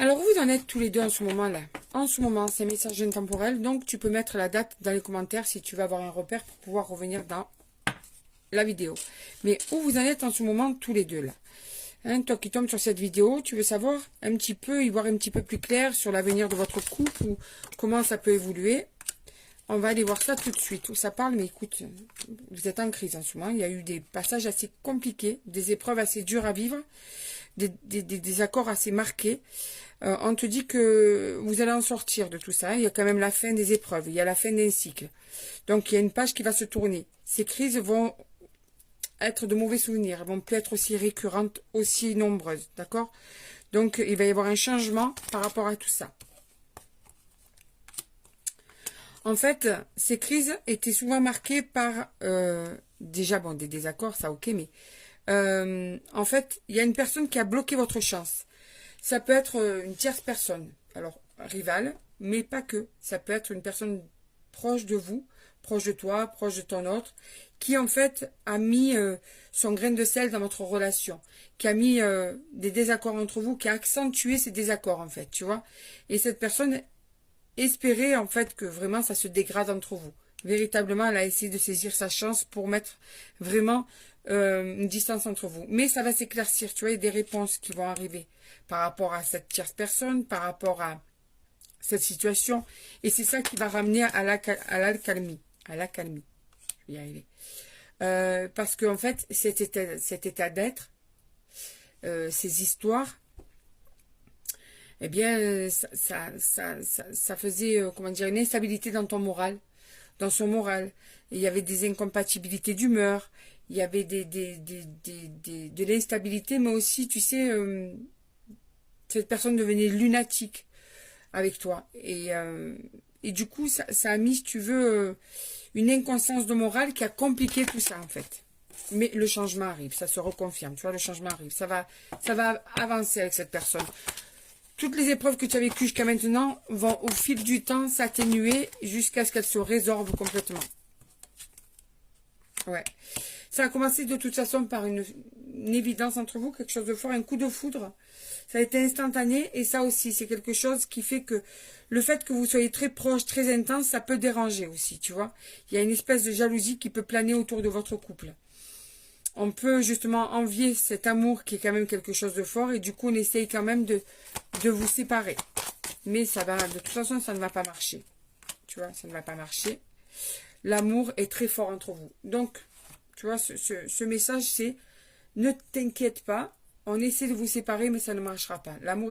Alors, où vous en êtes tous les deux en ce moment-là? En ce moment, c'est un message intemporel, donc tu peux mettre la date dans les commentaires si tu veux avoir un repère pour pouvoir revenir dans la vidéo. Mais où vous en êtes en ce moment tous les deux là? Hein, toi qui tombes sur cette vidéo, tu veux savoir un petit peu, y voir un petit peu plus clair sur l'avenir de votre couple ou comment ça peut évoluer. On va aller voir ça tout de suite. Où ça parle, mais écoute, vous êtes en crise en ce moment. Il y a eu des passages assez compliqués, des épreuves assez dures à vivre, des accords assez marqués. On te dit que vous allez en sortir de tout ça. Il y a quand même la fin des épreuves. Il y a la fin d'un cycle. Donc, il y a une page qui va se tourner. Ces crises vont être de mauvais souvenirs. Elles vont plus être aussi récurrentes, aussi nombreuses. D'accord? Donc, il va y avoir un changement par rapport à tout ça. En fait, ces crises étaient souvent marquées par, déjà, bon, des désaccords, ça ok, mais en fait, il y a une personne qui a bloqué votre chance. Ça peut être une tierce personne, alors rivale, mais pas que. Ça peut être une personne proche de vous, proche de toi, proche de ton autre, qui en fait a mis son grain de sel dans votre relation, qui a mis des désaccords entre vous, qui a accentué ces désaccords en fait, tu vois. Et cette personne espérait en fait que vraiment ça se dégrade entre vous. Véritablement, elle a essayé de saisir sa chance pour mettre vraiment une distance entre vous. Mais ça va s'éclaircir, tu vois, il y a des réponses qui vont arriver par rapport à cette tierce personne, par rapport à cette situation. Et c'est ça qui va ramener à la calmie. À la calmie. Je vais y arriver. Parce qu'en fait, cet état d'être, ces histoires, eh bien, ça faisait, comment dire, une instabilité dans ton moral, dans son moral. Et il y avait des incompatibilités d'humeur, il y avait de l'instabilité, mais aussi, tu sais, cette personne devenait lunatique avec toi. Et du coup, ça a mis, si tu veux, une inconscience de morale qui a compliqué tout ça, en fait. Mais le changement arrive, ça se reconfirme, tu vois, le changement arrive. Ça va avancer avec cette personne. Toutes les épreuves que tu as vécues jusqu'à maintenant vont au fil du temps s'atténuer jusqu'à ce qu'elles se résorbent complètement. Ouais. Ça a commencé de toute façon par une évidence entre vous, quelque chose de fort, un coup de foudre. Ça a été instantané et ça aussi, c'est quelque chose qui fait que le fait que vous soyez très proche, très intense, ça peut déranger aussi, tu vois. Il y a une espèce de jalousie qui peut planer autour de votre couple. On peut justement envier cet amour qui est quand même quelque chose de fort et du coup on essaye quand même de vous séparer. Mais ça va, de toute façon ça ne va pas marcher. Tu vois, ça ne va pas marcher. L'amour est très fort entre vous. Donc, tu vois, ce message c'est ne t'inquiète pas, on essaie de vous séparer mais ça ne marchera pas. L'amour